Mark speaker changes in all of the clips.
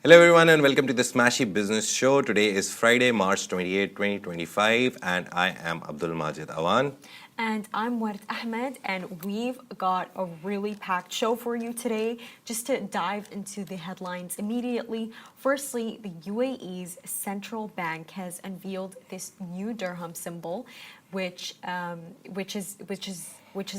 Speaker 1: Hello everyone and welcome to the Smashy Business Show. Today is Friday, March 28, 2025 and I am Abdul Majid Awan.
Speaker 2: And I'm Ward Ahmed, and we've got a really packed show for you today. Just to dive into the headlines immediately. Firstly, the UAE's central bank has unveiled this new dirham symbol, which has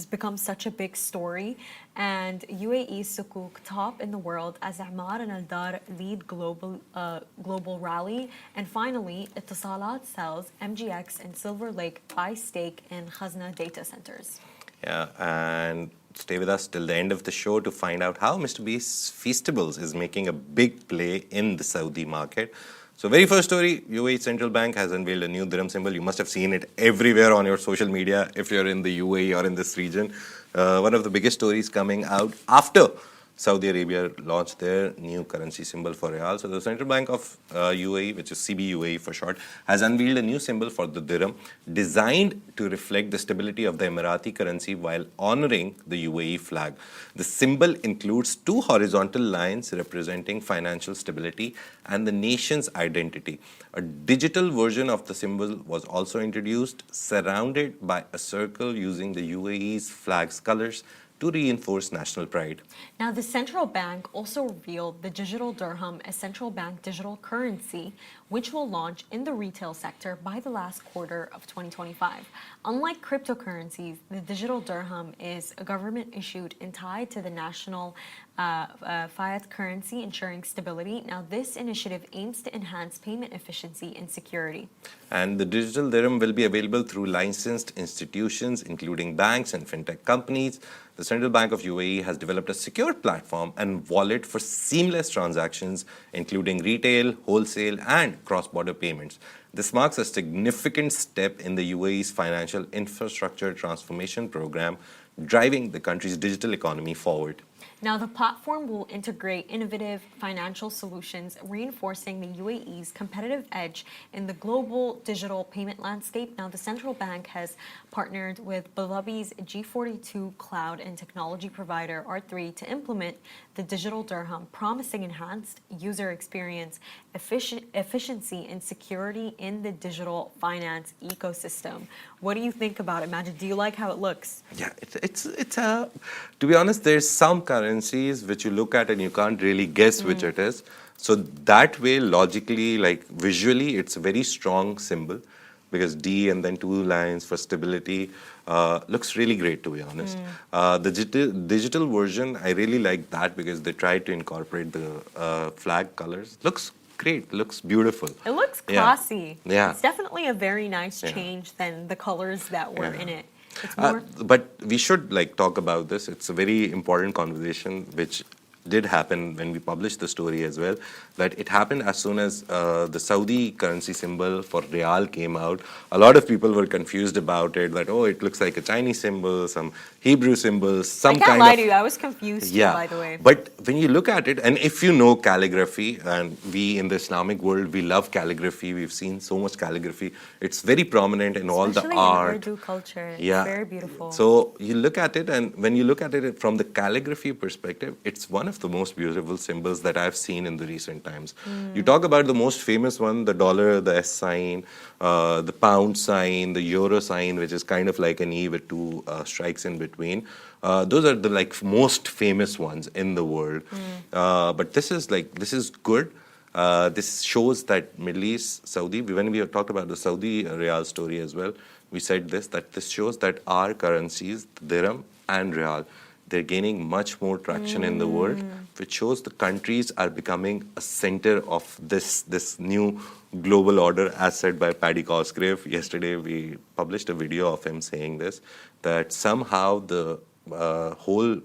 Speaker 2: become such a big story. And UAE's Sukuk top in the world as Emaar and Aldar lead global rally. And finally, Etisalat sells MGX and Silver Lake buy stake in Khazna data centers.
Speaker 1: Yeah, and stay with us till the end of the show to find out how Mr. Beast's Feastables is making a big play in the Saudi market. So very first story, UAE Central Bank has unveiled a new dirham symbol. You must have seen it everywhere on your social media if you're in the UAE or in this region. One of the biggest stories coming out after Saudi Arabia launched their new currency symbol for Riyal. So the Central Bank of UAE, which is CBUAE for short, has unveiled a new symbol for the dirham designed to reflect the stability of the Emirati currency while honoring the UAE flag. The symbol includes two horizontal lines representing financial stability and the nation's identity. A digital version of the symbol was also introduced, surrounded by a circle using the UAE's flag's colors to reinforce national pride.
Speaker 2: Now, the central bank also revealed the digital dirham as central bank digital currency, which will launch in the retail sector by the last quarter of 2025. Unlike cryptocurrencies, the digital dirham is a government issued and tied to the national fiat currency, ensuring stability. Now, this initiative aims to enhance payment efficiency and security.
Speaker 1: And the digital dirham will be available through licensed institutions, including banks and fintech companies. The Central Bank of UAE has developed a secure platform and wallet for seamless transactions, including retail, wholesale, and cross-border payments. This marks a significant step in the UAE's financial infrastructure transformation program, driving the country's digital economy forward.
Speaker 2: Now, the platform will integrate innovative financial solutions, reinforcing the UAE's competitive edge in the global digital payment landscape. Now, the central bank has partnered with Abu Dhabi's G42 cloud and technology provider R3 to implement the digital dirham, promising enhanced user experience, efficiency, and security in the digital finance ecosystem. What do you think about it, Majid? Do you like how it looks?
Speaker 1: Yeah, it's to be honest, there's some currencies which you look at and you can't really guess which it is. So that way, logically, like visually, it's a very strong symbol because D and then two lines for stability looks really great, to be honest. The digital version, I really like that because they tried to incorporate the flag colors. Looks great, looks beautiful.
Speaker 2: It looks classy.
Speaker 1: Yeah.
Speaker 2: It's definitely a very nice change than the colors that were in it.
Speaker 1: But we should talk about this. It's a very important conversation which did happen when we published the story as well, that it happened as soon as the Saudi currency symbol for Riyal came out. A lot of people were confused about it, that, oh, it looks like a Chinese symbol, some Hebrew symbols, some kind of... I
Speaker 2: can't lie to you, I was confused too, by the way.
Speaker 1: But when you look at it, and if you know calligraphy, and we in the Islamic world, we love calligraphy, we've seen so much calligraphy, it's very prominent in all the art.
Speaker 2: Especially in Urdu culture, it's very beautiful.
Speaker 1: So you look at it, and when you look at it from the calligraphy perspective, it's one of the most beautiful symbols that I've seen in the recent times. You talk about the most famous one, the dollar, the S sign, the pound sign, the euro sign, which is kind of like an E with two strikes in between. Those are the most famous ones in the world. But this is good. This shows that Middle East, Saudi, when we talked about the Saudi Riyal story as well, we said that this shows that our currencies, the dirham and Riyal, they're gaining much more traction in the world, which shows the countries are becoming a center of this new global order, as said by Paddy Cosgrave. Yesterday, we published a video of him saying this, that somehow the whole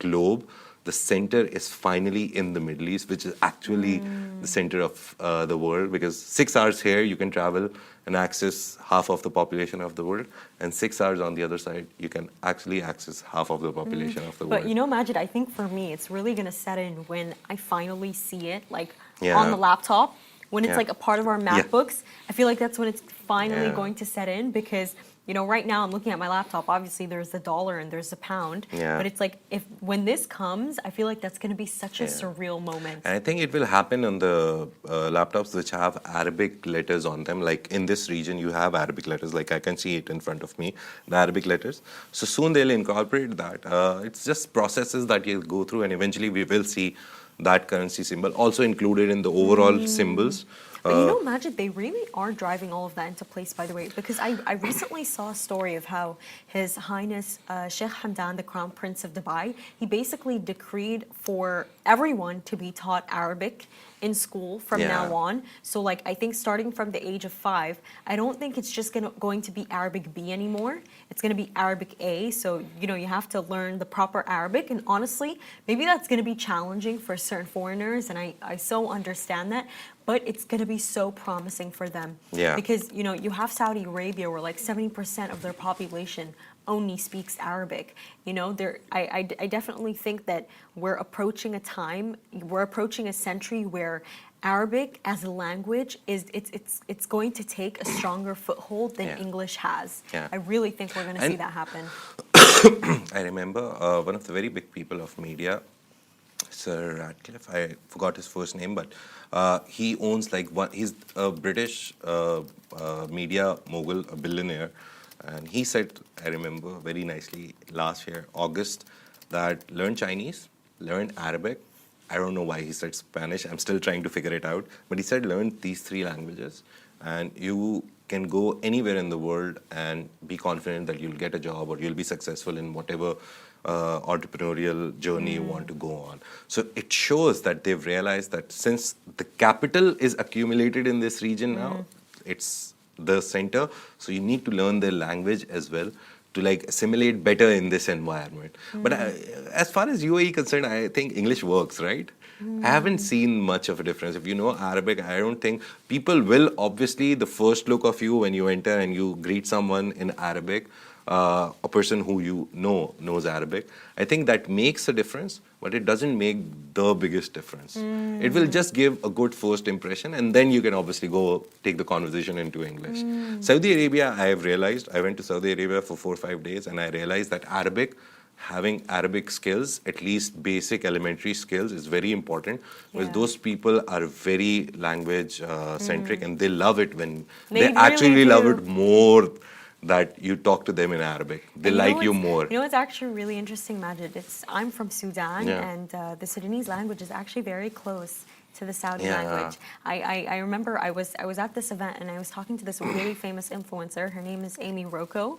Speaker 1: globe, the center is finally in the Middle East, which is actually the center of the world, because 6 hours here, you can travel and access half of the population of the world, and 6 hours on the other side, you can actually access half of the population of the world.
Speaker 2: But you know, Majid, I think for me, it's really going to set in when I finally see it, on the laptop, when it's a part of our MacBooks. I feel like that's when it's finally going to set in, because you know, right now I'm looking at my laptop. Obviously, there's the dollar and there's the pound.
Speaker 1: Yeah.
Speaker 2: But it's like when this comes, I feel like that's going to be such a surreal moment.
Speaker 1: And I think it will happen on the laptops which have Arabic letters on them. Like in this region, you have Arabic letters. Like I can see it in front of me, the Arabic letters. So soon they'll incorporate that. It's just processes that you'll go through, and eventually we will see that currency symbol also included in the overall symbols.
Speaker 2: But you know, Majid, they really are driving all of that into place, by the way, because I recently saw a story of how His Highness Sheikh Hamdan, the Crown Prince of Dubai, he basically decreed for everyone to be taught Arabic in school from now on. So like, I think starting from the age of 5, I don't think it's just going to be Arabic B anymore. It's going to be Arabic A. So, you know, you have to learn the proper Arabic. And honestly, maybe that's going to be challenging for certain foreigners. And I so understand that. But it's going to be so promising for them.
Speaker 1: Yeah.
Speaker 2: Because, you know, you have Saudi Arabia where like 70% of their population only speaks Arabic. You know, I definitely think that we're approaching a century where Arabic as a language it's going to take a stronger foothold than English has.
Speaker 1: Yeah.
Speaker 2: I really think we're going to see that happen.
Speaker 1: I remember one of the very big people of media, Sir Radcliffe, I forgot his first name, but he owns he's a British media mogul, a billionaire. And he said, I remember very nicely last year, August, that learn Chinese, learn Arabic. I don't know why he said Spanish. I'm still trying to figure it out. But he said learn these 3 languages and you can go anywhere in the world and be confident that you'll get a job or you'll be successful in whatever entrepreneurial journey you want to go on. So it shows that they've realized that since the capital is accumulated in this region now, it's the center, so you need to learn their language as well to like assimilate better in this environment. But as far as UAE concerned, I think English works, right? I haven't seen much of a difference. If you know Arabic, I don't think people will obviously the first look of you when you enter and you greet someone in Arabic, a person who you know knows Arabic. I think that makes a difference, but it doesn't make the biggest difference. It will just give a good first impression, and then you can obviously go take the conversation into English. Saudi Arabia, I have realized, I went to Saudi Arabia for 4 or 5 days, and I realized that having Arabic skills, at least basic elementary skills, is very important. Because those people are very language centric, and they love it when they actually
Speaker 2: really
Speaker 1: love
Speaker 2: do.
Speaker 1: it more that you talk to them in Arabic. They like you more.
Speaker 2: You know what's actually really interesting, Majid? I'm from Sudan, and the Sudanese language is actually very close to the Saudi language. I remember I was at this event and I was talking to this really famous influencer. Her name is Amy Rocco.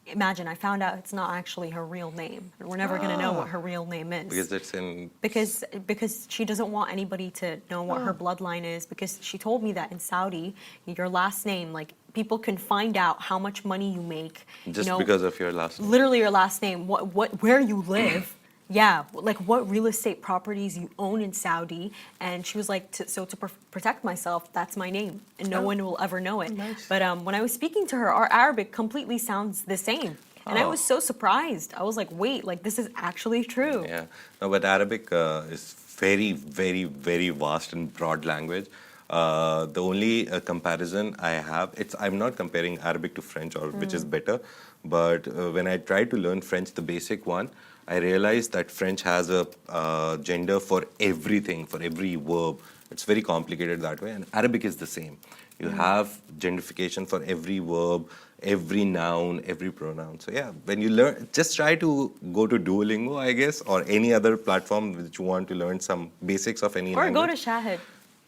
Speaker 2: Imagine, I found out it's not actually her real name. We're never going to know what her real name is.
Speaker 1: Because it's in...
Speaker 2: Because she doesn't want anybody to know what her bloodline is. Because she told me that in Saudi, your last name, like, people can find out how much money you make.
Speaker 1: Just because of your last name.
Speaker 2: Literally your last name, where you live. Yeah, like what real estate properties you own in Saudi. And she was like, to protect myself, that's my name. And no one will ever know it.
Speaker 1: Nice.
Speaker 2: But when I was speaking to her, our Arabic completely sounds the same. And I was so surprised. I was like, wait, like this is actually true.
Speaker 1: Yeah, no, but Arabic is very, very, very vast and broad language. The only comparison I have, I'm not comparing Arabic to French or which is better, but when I tried to learn French, the basic one, I realized that French has a gender for everything, for every verb. It's very complicated that way, and Arabic is the same. You have genderification for every verb, every noun, every pronoun. So yeah, when you learn, just try to go to Duolingo, I guess, or any other platform which you want to learn some basics of any language.
Speaker 2: Or go to Shahid.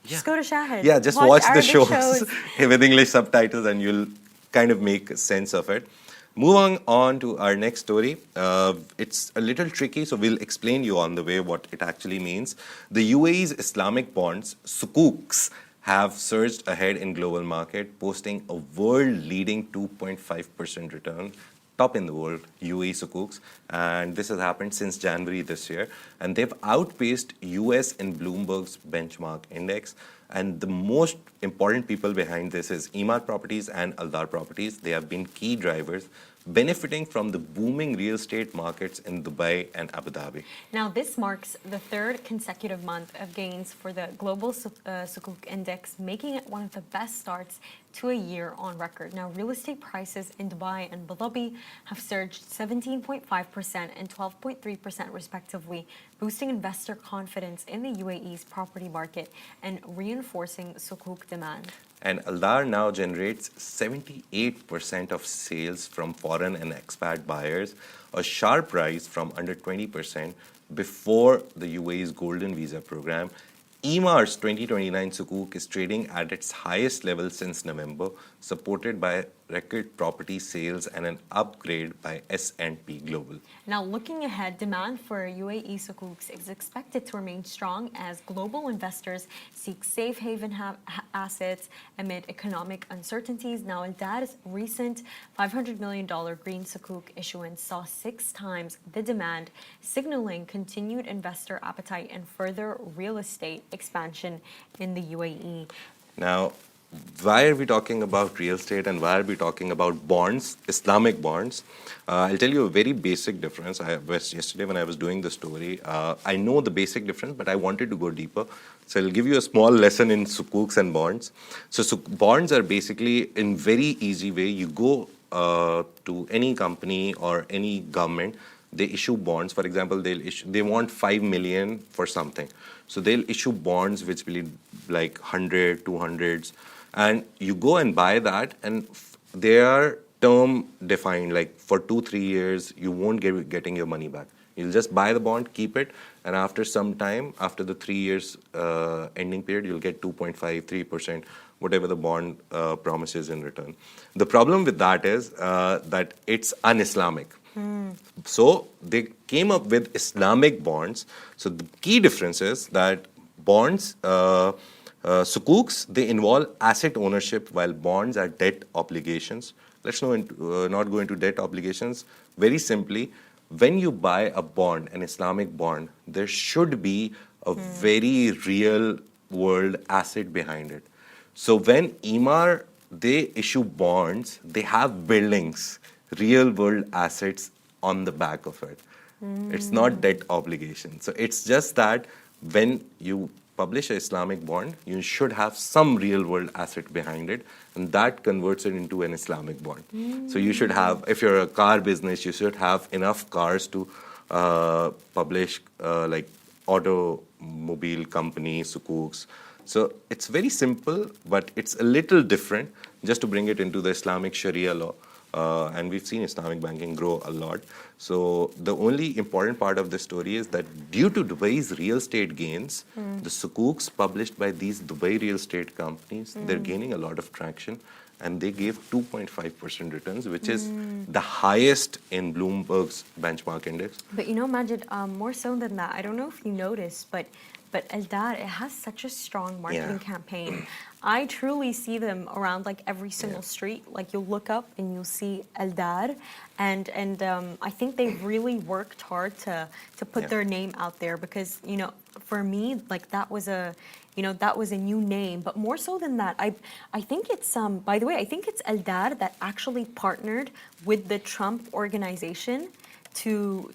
Speaker 2: Just go to Shahid.
Speaker 1: Yeah, just watch the
Speaker 2: Arabic
Speaker 1: shows with English subtitles and you'll kind of make sense of it. Moving on to our next story. It's a little tricky, so we'll explain you on the way what it actually means. The UAE's Islamic bonds, Sukuks, have surged ahead in global market, posting a world-leading 2.5% return. Top in the world, UAE Sukuks, and this has happened since January this year. And they've outpaced US and Bloomberg's benchmark index. And the most important people behind this is Emaar Properties and Aldar Properties. They have been key drivers, benefiting from the booming real estate markets in Dubai and Abu Dhabi.
Speaker 2: Now, this marks the 3rd consecutive month of gains for the global Sukuk index, making it one of the best starts to a year on record. Now, real estate prices in Dubai and Abu Dhabi have surged 17.5% and 12.3% respectively, boosting investor confidence in the UAE's property market and reinforcing Sukuk demand.
Speaker 1: And Aldar now generates 78% of sales from foreign and expat buyers, a sharp rise from under 20% before the UAE's Golden Visa program. Emaar's 2029 Sukuk is trading at its highest level since November, supported by record property sales and an upgrade by S&P Global.
Speaker 2: Now, looking ahead, demand for UAE Sukuks is expected to remain strong as global investors seek safe haven assets amid economic uncertainties. Now, Aldar's recent $500 million green Sukuk issuance saw 6 times the demand, signaling continued investor appetite and further real estate expansion in the UAE.
Speaker 1: Now, why are we talking about real estate and why are we talking about bonds, Islamic bonds? I'll tell you a very basic difference. Yesterday when I was doing the story, I know the basic difference, but I wanted to go deeper. So I'll give you a small lesson in sukuks and bonds. So bonds are basically, in very easy way, you go to any company or any government, they issue bonds. For example, they want 5 million for something. So they'll issue bonds which will be like 100, 200s. And you go and buy that, and they are term defined, like for 2-3 years, you won't getting your money back. You'll just buy the bond, keep it, and after some time, after the 3 years ending period, you'll get 2.5, 3%, whatever the bond promises in return. The problem with that is that it's un-Islamic. So they came up with Islamic bonds. So the key difference is that bonds, sukuks, they involve asset ownership while bonds are debt obligations. Let's not go into debt obligations. Very simply, when you buy a bond, an Islamic bond, there should be a very real world asset behind it. So when Emaar, they issue bonds, they have buildings, real world assets on the back of it. It's not debt obligation. So it's just that when you publish an Islamic bond, you should have some real world asset behind it, and that converts it into an Islamic bond. So you should have, if you're a car business, you should have enough cars to publish like automobile company, sukuks. So it's very simple, but it's a little different just to bring it into the Islamic Sharia law. And we've seen Islamic banking grow a lot. So the only important part of this story is that due to Dubai's real estate gains, the sukuks published by these Dubai real estate companies, they're gaining a lot of traction. And they gave 2.5% returns, which is the highest in Bloomberg's benchmark index.
Speaker 2: But you know, Majid, more so than that, I don't know if you noticed, but Aldar, it has such a strong marketing campaign. I truly see them around like every single street. Like you'll look up and you'll see Aldar, and I think they've really worked hard to put their name out there because for me like that was a new name. But more so than that, I think it's by the way, I think it's Aldar that actually partnered with the Trump organization to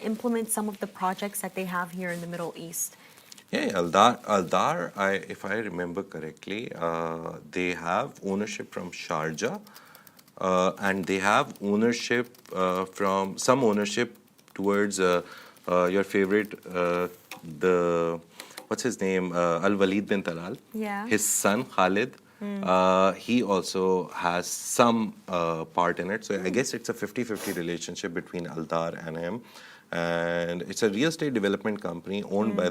Speaker 2: implement some of the projects that they have here in the Middle East.
Speaker 1: Yeah, Aldar, if I remember correctly, they have ownership from Sharjah, and they have ownership from some ownership towards your favorite, what's his name, Al-Walid bin Talal.
Speaker 2: Yeah.
Speaker 1: His son Khalid. He also has some part in it. So I guess it's a 50-50 relationship between Aldar and him, and it's a real estate development company owned by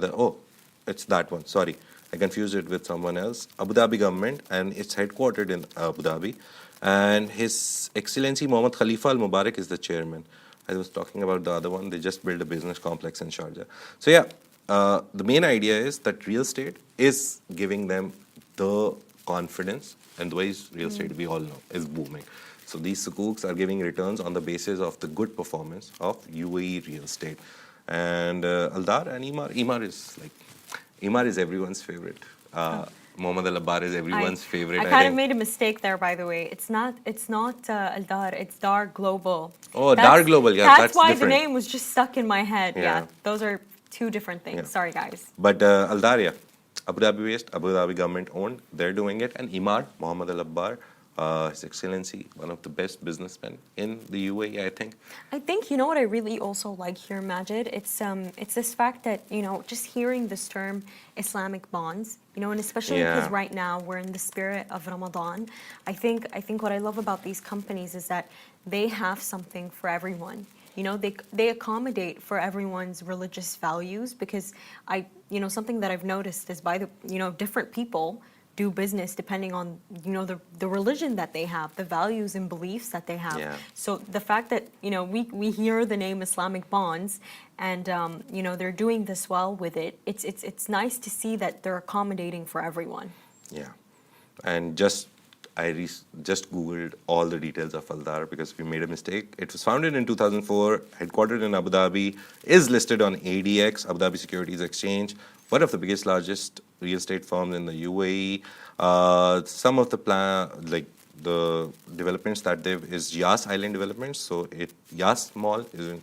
Speaker 1: it's that one. Sorry, I confused it with someone else. Abu Dhabi government, and it's headquartered in Abu Dhabi. And His Excellency Mohammed Khalifa Al Mubarak is the chairman. I was talking about the other one. They just built a business complex in Sharjah. So yeah, the main idea is that real estate is giving them the confidence, and the way real estate, we all know, is booming. So these sukuks are giving returns on the basis of the good performance of UAE real estate. And Aldar and Emaar is everyone's favorite. Mohammed Al-Abbar is everyone's favorite.
Speaker 2: I kind of made a mistake there, by the way. It's not Aldar, it's Dar Global.
Speaker 1: Oh, Dar Global, yeah,
Speaker 2: that's why
Speaker 1: different.
Speaker 2: The name was just stuck in my head. Yeah, those are two different things.
Speaker 1: Yeah.
Speaker 2: Sorry, guys.
Speaker 1: But Aldar, yeah. Abu Dhabi based, Abu Dhabi government owned. They're doing it. And Emaar, Mohammed Al Abbar, His Excellency, one of the best businessmen in the UAE, I think.
Speaker 2: I think you know what I really also like here, Majid. It's this fact that just hearing this term Islamic bonds, and especially because
Speaker 1: Yeah.
Speaker 2: right now we're in the spirit of Ramadan. I think what I love about these companies is that they have something for everyone. They accommodate for everyone's religious values because something that I've noticed is by the different people do business depending on the religion that they have, the values and beliefs that they have.
Speaker 1: Yeah.
Speaker 2: So the fact that we hear the name Islamic bonds and they're doing this well with it, it's nice to see that they're accommodating for everyone.
Speaker 1: Yeah. And just Googled all the details of Aldar because we made a mistake. It was founded in 2004, headquartered in Abu Dhabi, is listed on ADX, Abu Dhabi Securities Exchange, one of the biggest, largest real estate firms in the UAE. Some of the developments that they've is Yas Island developments. So Yas Mall is in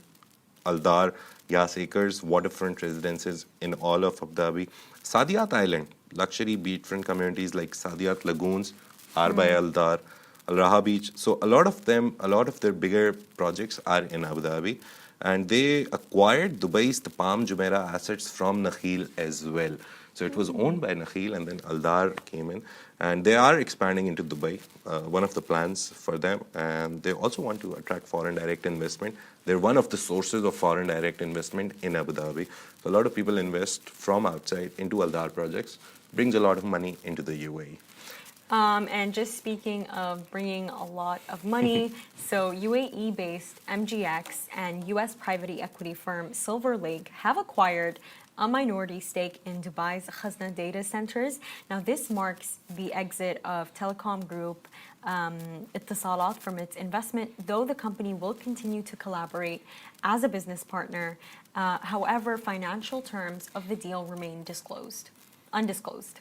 Speaker 1: Aldar, Yas Acres, waterfront residences in all of Abu Dhabi. Saadiyat Island, luxury beachfront communities like Saadiyat Lagoons are by Aldar, Al Raha Beach. So a lot of their bigger projects are in Abu Dhabi. And they acquired Dubai's the Palm Jumeirah assets from Nakheel as well. So it was owned by Nakheel and then Aldar came in. And they are expanding into Dubai, one of the plans for them. And they also want to attract foreign direct investment. They're one of the sources of foreign direct investment in Abu Dhabi. So a lot of people invest from outside into Aldar projects, brings a lot of money into the UAE.
Speaker 2: And just speaking of bringing a lot of money, so UAE-based MGX and U.S. private equity firm Silver Lake have acquired a minority stake in Dubai's Khazna data centers. Now, this marks the exit of telecom group Etisalat from its investment, though the company will continue to collaborate as a business partner. However, financial terms of the deal remain undisclosed.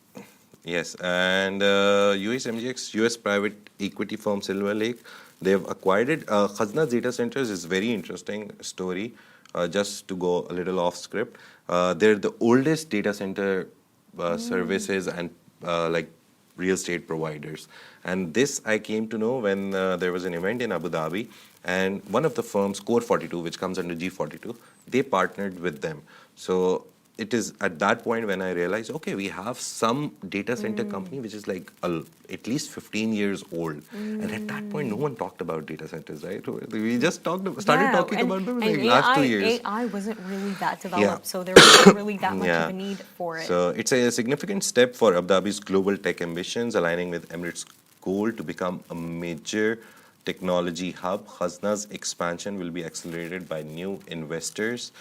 Speaker 1: Yes, and US MGX, US private equity firm Silver Lake, they've acquired it. Khazna data centers is very interesting story. Just to go a little off script, they're the oldest data center services and like real estate providers. And this I came to know when there was an event in Abu Dhabi, and one of the firms, Core 42, which comes under G42, they partnered with them. So it is at that point when I realized, okay, we have some data center company which is like at least 15 years old. And at that point, no one talked about data centers, right? We just started talking about them in the last 2 years.
Speaker 2: AI wasn't really that developed, so there wasn't really that much of a need for it.
Speaker 1: So it's a significant step for Abu Dhabi's global tech ambitions, aligning with Emirates' goal to become a major technology hub. Khazna's expansion will be accelerated by new investors,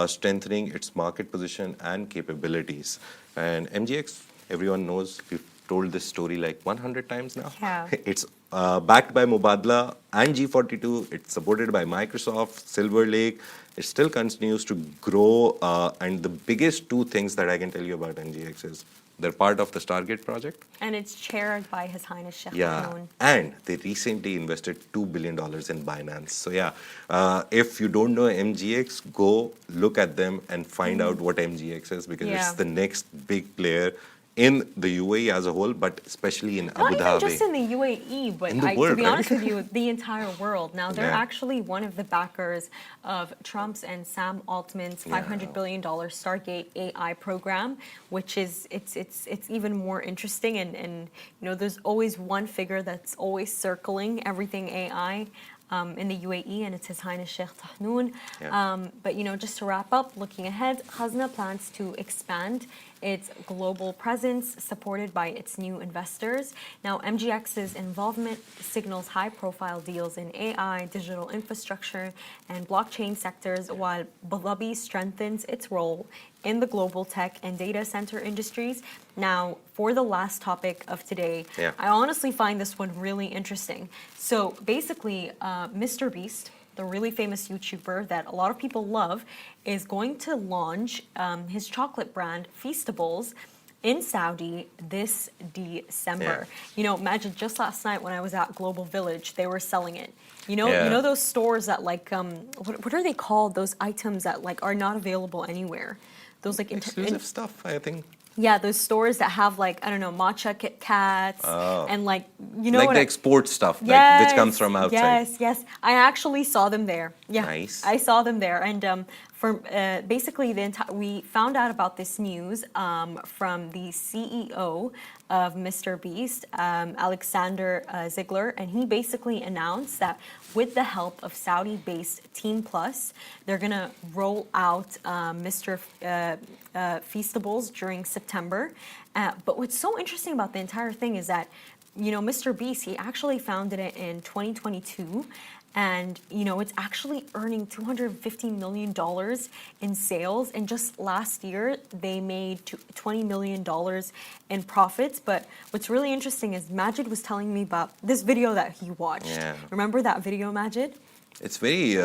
Speaker 1: strengthening its market position and capabilities. And MGX, everyone knows, we've told this story like 100 times now.
Speaker 2: Yeah.
Speaker 1: It's backed by Mubadala and G42. It's supported by Microsoft, Silver Lake. It still continues to grow. And the biggest two things that I can tell you about MGX is they're part of the Stargate project.
Speaker 2: And it's chaired by His Highness Sheikh
Speaker 1: Yeah,
Speaker 2: Mohammed.
Speaker 1: and they recently invested $2 billion in Binance. So yeah, if you don't know MGX, go look at them and find out what MGX is because it's the next big player in the UAE as a whole, but especially in Abu Dhabi.
Speaker 2: Not even just in the UAE, but
Speaker 1: In the world,
Speaker 2: to be
Speaker 1: right?
Speaker 2: honest with you, the entire world. Now, they're
Speaker 1: Yeah.
Speaker 2: actually one of the backers of Trump's and Sam Altman's $500 billion Stargate AI program, which is it's even more interesting. And there's always one figure that's always circling everything AI. In the UAE, and it's His Highness Sheikh Tahnoon.
Speaker 1: Yeah.
Speaker 2: But just to wrap up, looking ahead, Khazna plans to expand its global presence, supported by its new investors. Now, MGX's involvement signals high-profile deals in AI, digital infrastructure, and blockchain sectors, while Abu Dhabi strengthens its role in the global tech and data center industries. Now, for the last topic of today, I honestly find this one really interesting. So basically, Mr. Beast, the really famous YouTuber that a lot of people love, is going to launch his chocolate brand, Feastables, in Saudi this December. Imagine just last night when I was at Global Village, they were selling it. You know those stores that like, what are they called? Those items that like are not available anywhere. Those like
Speaker 1: Exclusive stuff, I think.
Speaker 2: Yeah, those stores that have like, I don't know, matcha Kit Kats and like, you know
Speaker 1: Like
Speaker 2: what?
Speaker 1: the export stuff,
Speaker 2: Yes,
Speaker 1: like which comes from outside.
Speaker 2: yes. I actually saw them there. Yeah,
Speaker 1: Nice.
Speaker 2: I saw them there. And for basically we found out about this news from the CEO of Mr. Beast, Alexander Ziegler, and he basically announced that with the help of Saudi-based Team Plus, they're gonna roll out Mr. Feastables during September. But what's so interesting about the entire thing is that, you know, Mr. Beast, he actually founded it in 2022. And, you know, it's actually earning $250 million in sales. And just last year, they made $20 million in profits. But what's really interesting is Majid was telling me about this video that he watched.
Speaker 1: Yeah.
Speaker 2: Remember that video, Majid?
Speaker 1: It's very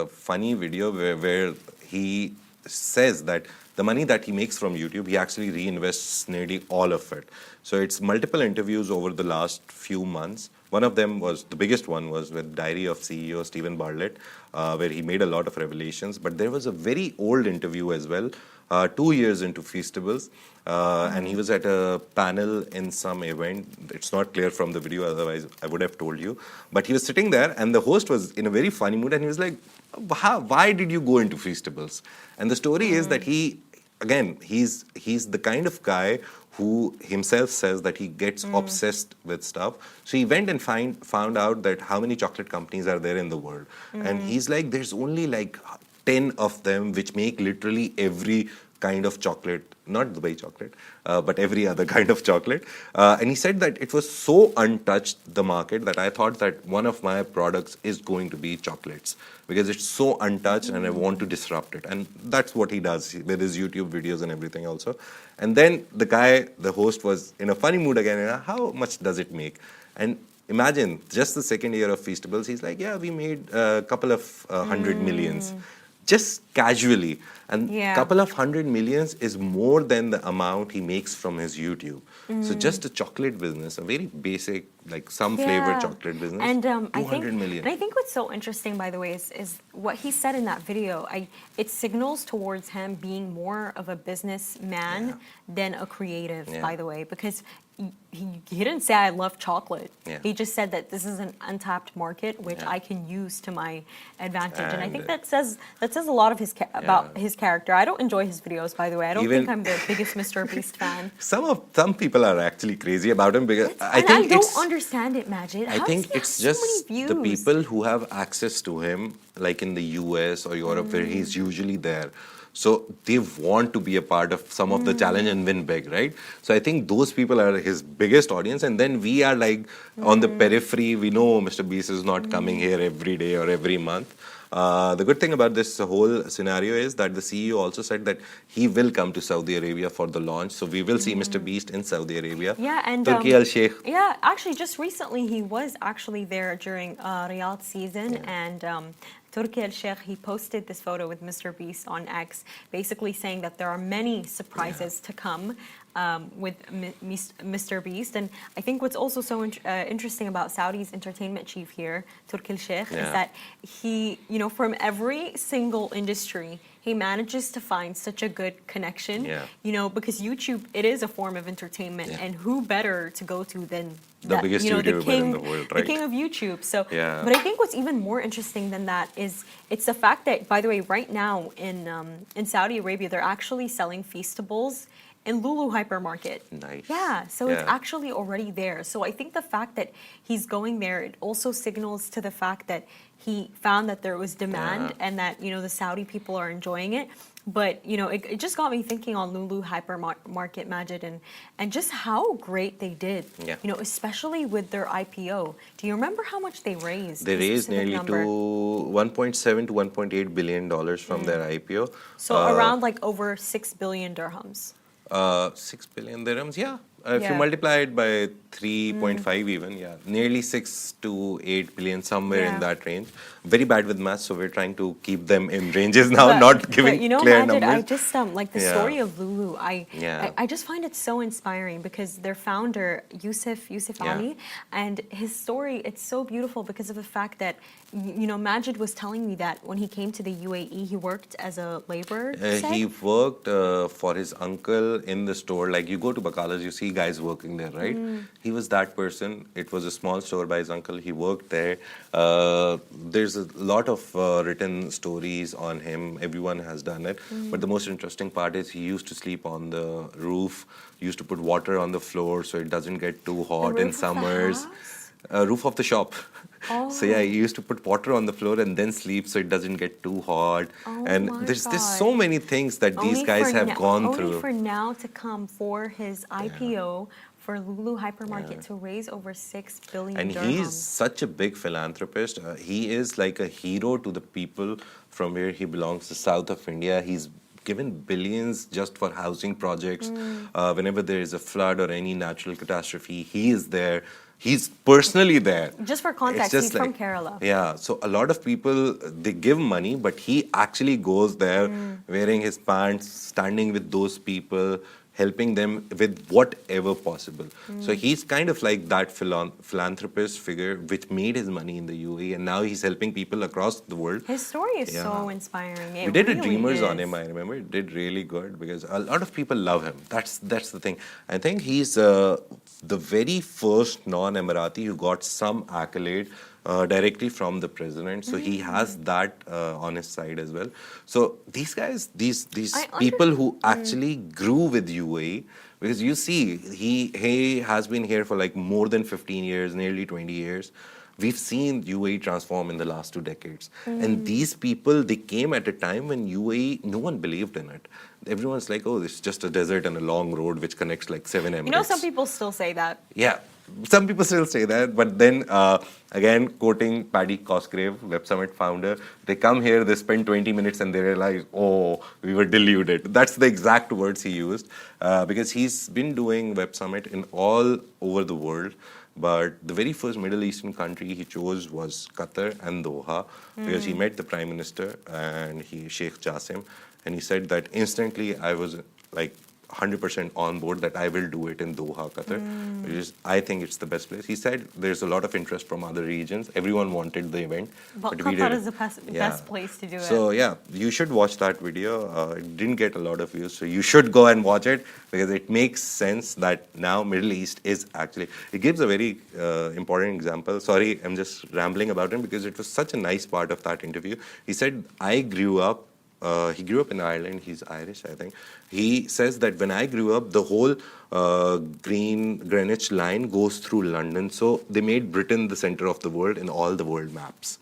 Speaker 1: funny video where he says that the money that he makes from YouTube, he actually reinvests nearly all of it. So it's multiple interviews over the last few months. One of them was, the biggest one was with Diary of CEO Stephen Bartlett, where he made a lot of revelations. But there was a very old interview as well, 2 years into Feastables. And he was at a panel in some event. It's not clear from the video, otherwise I would have told you. But he was sitting there, and the host was in a very funny mood, and he was like, why did you go into Feastables? And the story is that he's the kind of guy who himself says that he gets obsessed with stuff. So he went and found out that how many chocolate companies are there in the world. And he's like, there's only like 10 of them which make literally every kind of chocolate, not Dubai chocolate, but every other kind of chocolate. And he said that it was so untouched, the market, that I thought that one of my products is going to be chocolates because it's so untouched and I want to disrupt it. And that's what he does with his YouTube videos and everything also. And then the host was in a funny mood again, how much does it make? And imagine, just the second year of Feastables, he's like, yeah, we made a couple of 100 millions. Just casually. And a couple of 100 millions is more than the amount he makes from his YouTube. So just a chocolate business, a very basic, like some flavored chocolate business,
Speaker 2: and
Speaker 1: 200 million.
Speaker 2: And I think what's so interesting, by the way, is what he said in that video. It signals towards him being more of a businessman than a creative, by the way, because he didn't say I love chocolate. He just said that this is an untapped market which I can use to my advantage, and I think that says a lot of about his character. I don't enjoy his videos, by the way. I don't think I'm the biggest Mr. Beast fan.
Speaker 1: Some people are actually crazy about him because
Speaker 2: I don't understand it, Majid.
Speaker 1: I think it's just the people who have access to him, like in the US or Europe, where he's usually there. So they want to be a part of some of the challenge and win big, right? So I think those people are his biggest audience. And then we are like on the periphery. We know Mr. Beast is not coming here every day or every month. The good thing about this whole scenario is that the CEO also said that he will come to Saudi Arabia for the launch. So we will see Mr. Beast in Saudi Arabia.
Speaker 2: Yeah, and
Speaker 1: Turkey Al Sheikh.
Speaker 2: Yeah, actually, just recently he was actually there during Riyadh season, and Turkey Al Sheikh, he posted this photo with Mr. Beast on X, basically saying that there are many surprises to come with Mr. Beast. And I think what's also so interesting about Saudi's entertainment chief here, Turkey Al Sheikh, is that he, you know, from every single industry, he manages to find such a good connection, you know, because YouTube, it is a form of entertainment, and who better to go to than
Speaker 1: the biggest YouTuber in the world, right?
Speaker 2: The king of YouTube. So, but I think what's even more interesting than that is it's the fact that, by the way, right now in Saudi Arabia, they're actually selling Feastables in Lulu hypermarket.
Speaker 1: Nice.
Speaker 2: Yeah, so it's actually already there. So I think the fact that he's going there, it also signals to the fact that he found that there was demand and that, you know, the Saudi people are enjoying it. But, you know, it just got me thinking on Lulu hypermarket, Majid, and just how great they did, you know, especially with their IPO. Do you remember how much they raised?
Speaker 1: They raised nearly to $1.7 to $1.8 billion from their IPO.
Speaker 2: So around like over 6 billion dirhams.
Speaker 1: 6 billion dirhams, if you multiply it by 3.5 even, nearly 6 to 8 billion, somewhere in that range. Very bad with maths, so we're trying to keep them in ranges now, not giving
Speaker 2: but, you know,
Speaker 1: clear
Speaker 2: Majid,
Speaker 1: numbers.
Speaker 2: I just, like the story of Lulu, I just find it so inspiring because their founder, Yusuf Ali, and his story, it's so beautiful because of the fact that Majid was telling me that when he came to the UAE, he worked as a laborer.
Speaker 1: He worked for his uncle in the store. Like you go to Bakalas, you see guys working there, right? He was that person. It was a small store by his uncle. He worked there. There's a lot of written stories on him. Everyone has done it. But the most interesting part is he used to sleep on the roof. He used to put water on the floor so it doesn't get too hot in summers. Roof of the shop. So yeah, he used to put water on the floor and then sleep so it doesn't get too hot. And there's so many things that these guys have gone through.
Speaker 2: Only for now to come for his IPO for Lulu Hypermarket to raise over 6 billion
Speaker 1: and
Speaker 2: dirhams.
Speaker 1: he's such a big philanthropist. He is like a hero to the people from where he belongs, the south of India. He's given billions just for housing projects. Whenever there is a flood or any natural catastrophe, he is there. He's personally there.
Speaker 2: Just for context, he's from Kerala.
Speaker 1: Yeah, so a lot of people, they give money, but he actually goes there wearing his pants, standing with those people, helping them with whatever possible. So he's kind of like that philanthropist figure which made his money in the UAE, and now he's helping people across the world.
Speaker 2: His story is so inspiring.
Speaker 1: We did a Dreamers on him, I remember. It did really good because a lot of people love him. That's the thing. I think he's the very first non-Emirati who got some accolade directly from the president. So he has that on his side as well. So these guys, these people who actually grew with UAE, because you see, he has been here for like more than 15 years, nearly 20 years. We've seen UAE transform in the last 2 decades. And these people, they came at a time when UAE, no one believed in it. Everyone's like, oh, it's just a desert and a long road which connects like 7 Emirates.
Speaker 2: You know, some people still say that.
Speaker 1: Yeah. Some people still say that, but then again, quoting Paddy Cosgrave, Web Summit founder, they come here, they spend 20 minutes and they realize, oh, we were deluded. That's the exact words he used because he's been doing Web Summit in all over the world. But the very first Middle Eastern country he chose was Qatar and Doha because he met the Prime Minister and Sheikh Jassim, and he said that instantly I was like 100% on board that I will do it in Doha, Qatar, which is, I think it's the best place. He said there's a lot of interest from other regions. Everyone wanted the event.
Speaker 2: But
Speaker 1: we did
Speaker 2: Qatar is the best place to do it.
Speaker 1: So yeah, you should watch that video. It didn't get a lot of views, so you should go and watch it because it makes sense that now Middle East is actually, it gives a very important example. Sorry, I'm just rambling about him because it was such a nice part of that interview. He said, he grew up in Ireland. He's Irish, I think. He says that when I grew up, the whole Greenwich line goes through London. So they made Britain the center of the world in all the world maps.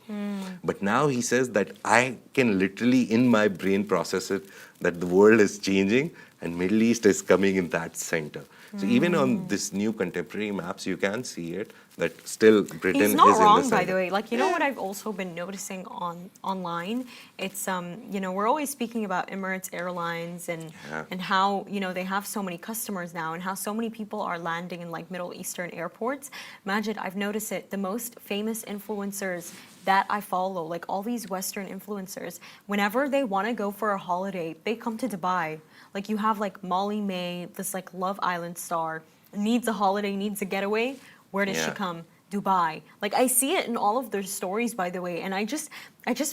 Speaker 1: But now he says that I can literally, in my brain, process it, that the world is changing and Middle East is coming in that center. So even on this new contemporary maps, you can see it, that still Britain is in the center.
Speaker 2: He's not wrong, by the way. Like, you know what I've also been noticing online? It's, we're always speaking about Emirates Airlines and how, they have so many customers now and how so many people are landing in like Middle Eastern airports. Majid, I've noticed it. The most famous influencers that I follow, like all these Western influencers, whenever they want to go for a holiday, they come to Dubai. Like you have like Molly May, this like Love Island star, needs a holiday, needs a getaway. Where does she come? Dubai. Like I see it in all of their stories, by the way, and I just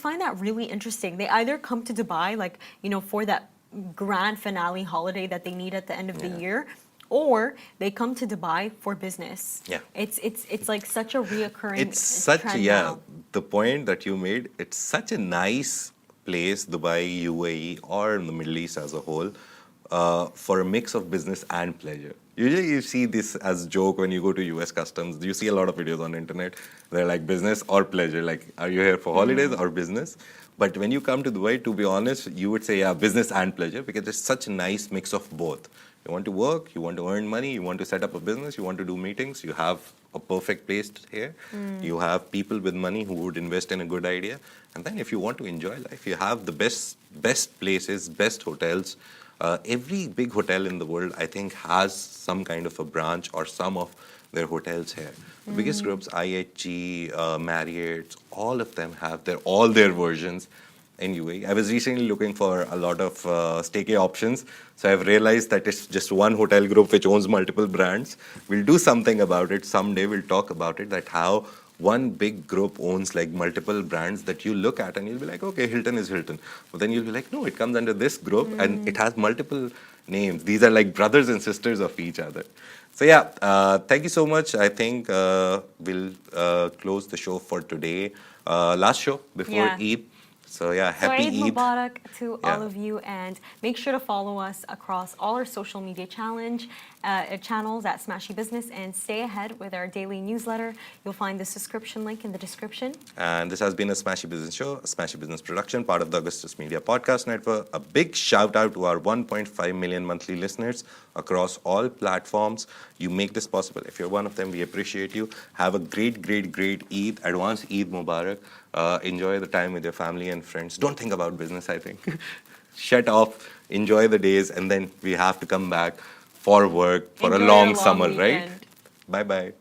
Speaker 2: find that really interesting. They either come to Dubai, like for that grand finale holiday that they need at the end of the year, or they come to Dubai for business. Yeah, it's like such a reoccurring.
Speaker 1: It's such now. The point that you made. It's such a nice place, Dubai, UAE, or the Middle East as a whole, for a mix of business and pleasure. Usually you see this as a joke when you go to US Customs. You see a lot of videos on the internet. They're like business or pleasure. Like, are you here for holidays or business? But when you come to Dubai, to be honest, you would say, business and pleasure because it's such a nice mix of both. You want to work, you want to earn money, you want to set up a business, you want to do meetings, you have a perfect place here. You have people with money who would invest in a good idea. And then if you want to enjoy life, you have the best places, best hotels. Every big hotel in the world, I think, has some kind of a branch or some of their hotels here. The biggest groups, IHG, Marriott, all of them have all their versions in UAE. I was recently looking for a lot of staycay options. So I've realized that it's just one hotel group which owns multiple brands. We'll do something about it. Someday we'll talk about it, that how one big group owns like multiple brands that you look at and you'll be like, okay, Hilton is Hilton. But then you'll be like, no, it comes under this group and it has multiple names. These are like brothers and sisters of each other. So yeah, thank you so much. I think we'll close the show for today. Last show before Eid. So yeah, happy
Speaker 2: Eid
Speaker 1: Eid.
Speaker 2: Mubarak to all of you, and make sure to follow us across all our social media channels at Smashy Business, and stay ahead with our daily newsletter. You'll find the subscription link in the description.
Speaker 1: And this has been a Smashy Business show, a Smashy Business production, part of the Augustus Media Podcast Network. A big shout out to our 1.5 million monthly listeners across all platforms. You make this possible. If you're one of them, we appreciate you. Have a great, great, great Eid. Advance Eid Mubarak. Enjoy the time with your family and friends. Don't think about business, I think. Shut off, enjoy the days, and then we have to come back for work for a long summer, right? Bye-bye.